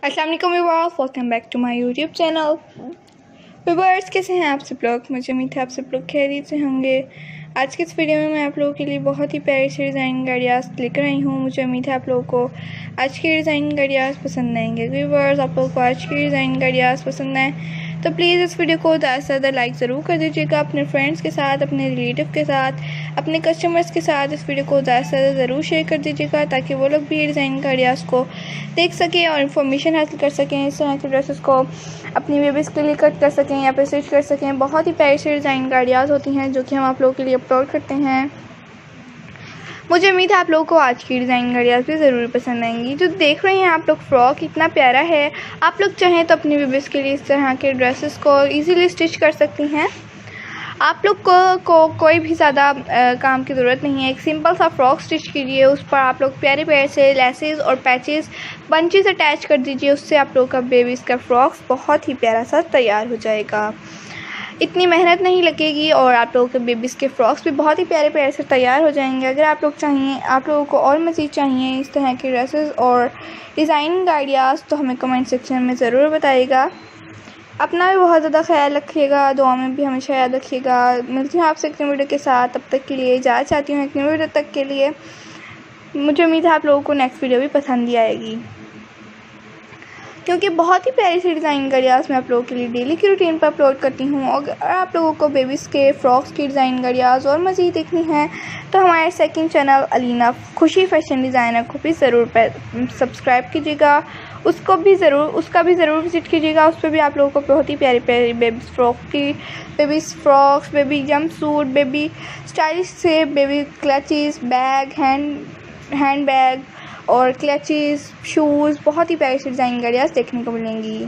अस्सलाम वालेकुम viewers, welcome back to my YouTube channel. Viewers, कैसे हैं आप सब लोग? मुझे उम्मीद है आप सब लोग खैरियत से होंगे। आज के इस वीडियो में मैं आप लोगों के लिए बहुत ही प्यारी सी डिज़ाइन आइडियाज़ लेकर आई हूँ। मुझे उम्मीद है आप लोगों को आज की डिज़ाइन आइडियाज़ पसंद आएंगे। व्यूअर्स, आप लोगों को आज की डिज़ाइन आइडियाज़ पसंद आए तो प्लीज़ इस वीडियो को ज़्यादा से ज़्यादा लाइक ज़रूर कर दीजिएगा। अपने फ्रेंड्स के साथ, अपने रिलेटिव के साथ, अपने कस्टमर्स के साथ इस वीडियो को ज़्यादा से ज़्यादा ज़रूर शेयर कर दीजिएगा, ताकि वो लोग भी ये डिज़ाइन आइडियाज़ को देख सकें और इन्फॉर्मेशन हासिल कर सकें। इस तरह के ड्रेसेस को अपनी बेबीज़ के लिए कट कर सकें या फिर स्टिच कर सकें। बहुत ही प्यारी सी डिज़ाइन आइडियाज़ होती हैं जो कि हम आप लोगों के लिए अपलोड करते हैं। मुझे उम्मीद है आप लोगों को आज की डिज़ाइन आइडियाज़ भी ज़रूर पसंद आएंगी। जो देख रहे हैं आप लोग, फ्रॉक इतना प्यारा है। आप लोग चाहें तो अपनी बेबीज़ के लिए इस तरह के ड्रेसेस को ईज़िली स्टिच कर सकती हैं। आप लोग को कोई भी ज़्यादा काम की ज़रूरत नहीं है। एक सिंपल सा फ्रॉक स्टिच कीजिए, उस पर आप लोग प्यारे प्यारे से लेसेस और पैचेस बंचेस अटैच कर दीजिए। उससे आप लोग का बेबीज़ का फ्रॉक्स बहुत ही प्यारा सा तैयार हो जाएगा। इतनी मेहनत नहीं लगेगी और आप लोगों के बेबीज़ के फ्रॉक्स भी बहुत ही प्यारे प्यारे से तैयार हो जाएंगे। अगर आप लोग चाहिए, आप लोगों को और मज़ीद चाहिए इस तरह के ड्रेसेस और डिज़ाइन आइडियाज़, तो हमें कमेंट सेक्शन में ज़रूर बताइएगा। अपना भी बहुत ज़्यादा ख्याल रखिएगा, दुआ में भी हमेशा याद रखिएगा। मिलती हूँ आपसे एक नई वीडियो के साथ। तब तक के लिए इजाज़त चाहती हूँ एक नई वीडियो तक के लिए। मुझे उम्मीद है आप लोगों को नेक्स्ट वीडियो भी पसंद ही आएगी, क्योंकि बहुत ही प्यारी सी डिज़ाइन आइडियाज़ मैं आप लोगों के लिए डेली की रूटीन पर अपलोड करती हूँ। अगर आप लोगों को बेबीज़ के फ्रॉक्स की डिज़ाइन आइडियाज़ और मज़ीद देखनी है तो हमारे सेकंड चैनल अलीना खुशी फैशन डिज़ाइनर को भी ज़रूर सब्सक्राइब कीजिएगा। उसका भी ज़रूर विज़िट कीजिएगा। उस पर भी आप लोगों को बहुत ही प्यारी प्यारी babies frocks, baby jumpsuit, baby stylish से baby clutches, bag, handbag और क्लचेस, शूज़, बहुत ही प्यारी सी डिज़ाइन आइडियाज़ देखने को मिलेंगी।